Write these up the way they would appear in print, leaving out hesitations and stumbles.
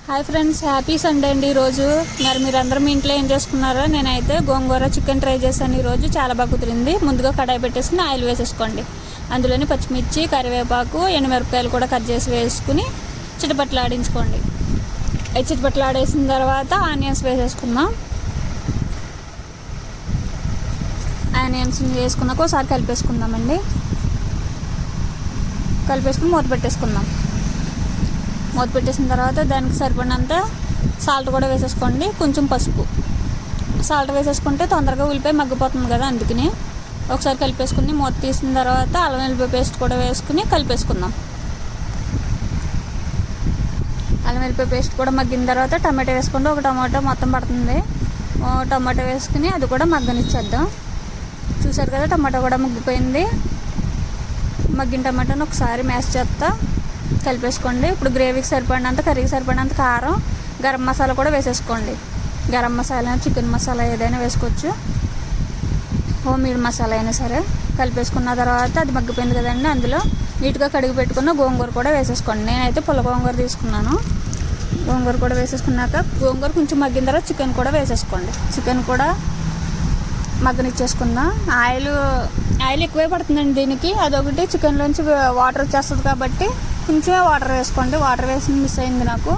Hi friends, happy Sunday అండి. ఈరోజు మరి మీరందరూ మీ ఇంట్లో ఏం చేసుకున్నారో, నేనైతే గోంగూర చికెన్ ట్రై చేశాను. ఈరోజు చాలా బాగా కుదిరింది. ముందుగా కడాయి పెట్టేసుకుని ఆయిల్ వేసేసుకోండి. అందులోని పచ్చిమిర్చి, కరివేపాకు, ఎండుమిరపకాయలు కూడా కట్ చేసి వేసుకుని చిటపట్లు ఆడించుకోండి. చిటపట్లు ఆడేసిన తర్వాత ఆనియన్స్ వేసేసుకుందాం. ఆనియన్స్ వేసుకున్నాక ఒకసారి కలిపేసుకుందామండి. కలిపేసుకుని మూత పెట్టేసుకుందాం. మూత పెట్టేసిన తర్వాత దానికి సరిపడినంత సాల్ట్ కూడా వేసేసుకోండి. కొంచెం పసుపు, సాల్ట్ వేసేసుకుంటే తొందరగా ఉల్లిపాయ మగ్గిపోతుంది కదా, అందుకని ఒకసారి కలిపేసుకుని మూత తీసిన తర్వాత అల్లం వెల్లిపాయ పేస్ట్ కూడా వేసుకుని కలిపేసుకుందాం. అల్లం వెల్లిపాయ పేస్ట్ కూడా మగ్గిన తర్వాత టమాటో వేసుకోండి. ఒక టమాటో మొత్తం పడుతుంది. టమాటో వేసుకుని అది కూడా మగ్గనిచ్చేద్దాం. చూసారు కదా, టమాటో కూడా మగ్గిపోయింది. మగ్గిన టమాటోని ఒకసారి మ్యాష్ చేస్తా కలిపేసుకోండి. ఇప్పుడు గ్రేవీకి సరిపడినంత, కర్రీకి సరిపడినంత కారం, గరం మసాలా కూడా వేసేసుకోండి. గరం మసాలా, చికెన్ మసాలా ఏదైనా వేసుకోవచ్చు, హోమ్ మేడ్ మసాలా అయినా సరే. కలిపేసుకున్న తర్వాత అది మగ్గిపోయింది కదండి, అందులో నీట్గా కడిగి పెట్టుకున్న గోంగూర కూడా వేసేసుకోండి. నేనైతే పుల్ల గోంగూర తీసుకున్నాను. గోంగూర కూడా వేసేసుకున్నాక గోంగూర కొంచెం మగ్గిన తర్వాత చికెన్ కూడా వేసేసుకోండి. చికెన్ కూడా మగ్గనిచ్చేసుకుందాం. ఆయిల్ ఎక్కువే పడుతుందండి దీనికి. అదొకటి, చికెన్లోంచి వాటర్ వచ్చేస్తుంది కాబట్టి కొంచెమే వాటర్ వేసుకోండి. వాటర్ వేసి మిస్ అయింది నాకు.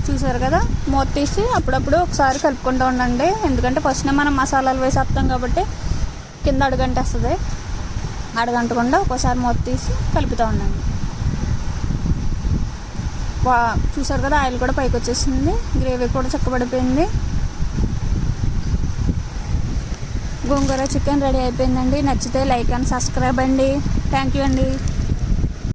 చూసారు కదా, మూత తీసి అప్పుడప్పుడు ఒకసారి కలుపుకుంటూ ఉండండి. ఎందుకంటే ఫస్ట్నే మనం మసాలాలు వేసేస్తాం కాబట్టి కింద అడుగంటేస్తుంది. అడుగంటకుండా ఒక్కోసారి మూత తీసి కలుపుతూ ఉండండి. చూసారు కదా, ఆయిల్ కూడా పైకి వచ్చేసింది. గ్రేవీ కూడా చక్కబడిపోయింది. గోంగూర చికెన్ రెడీ అయిపోయిందండి. నచ్చితే లైక్ అండ్ సబ్స్క్రైబ్ అండి. థ్యాంక్ యూ అండి.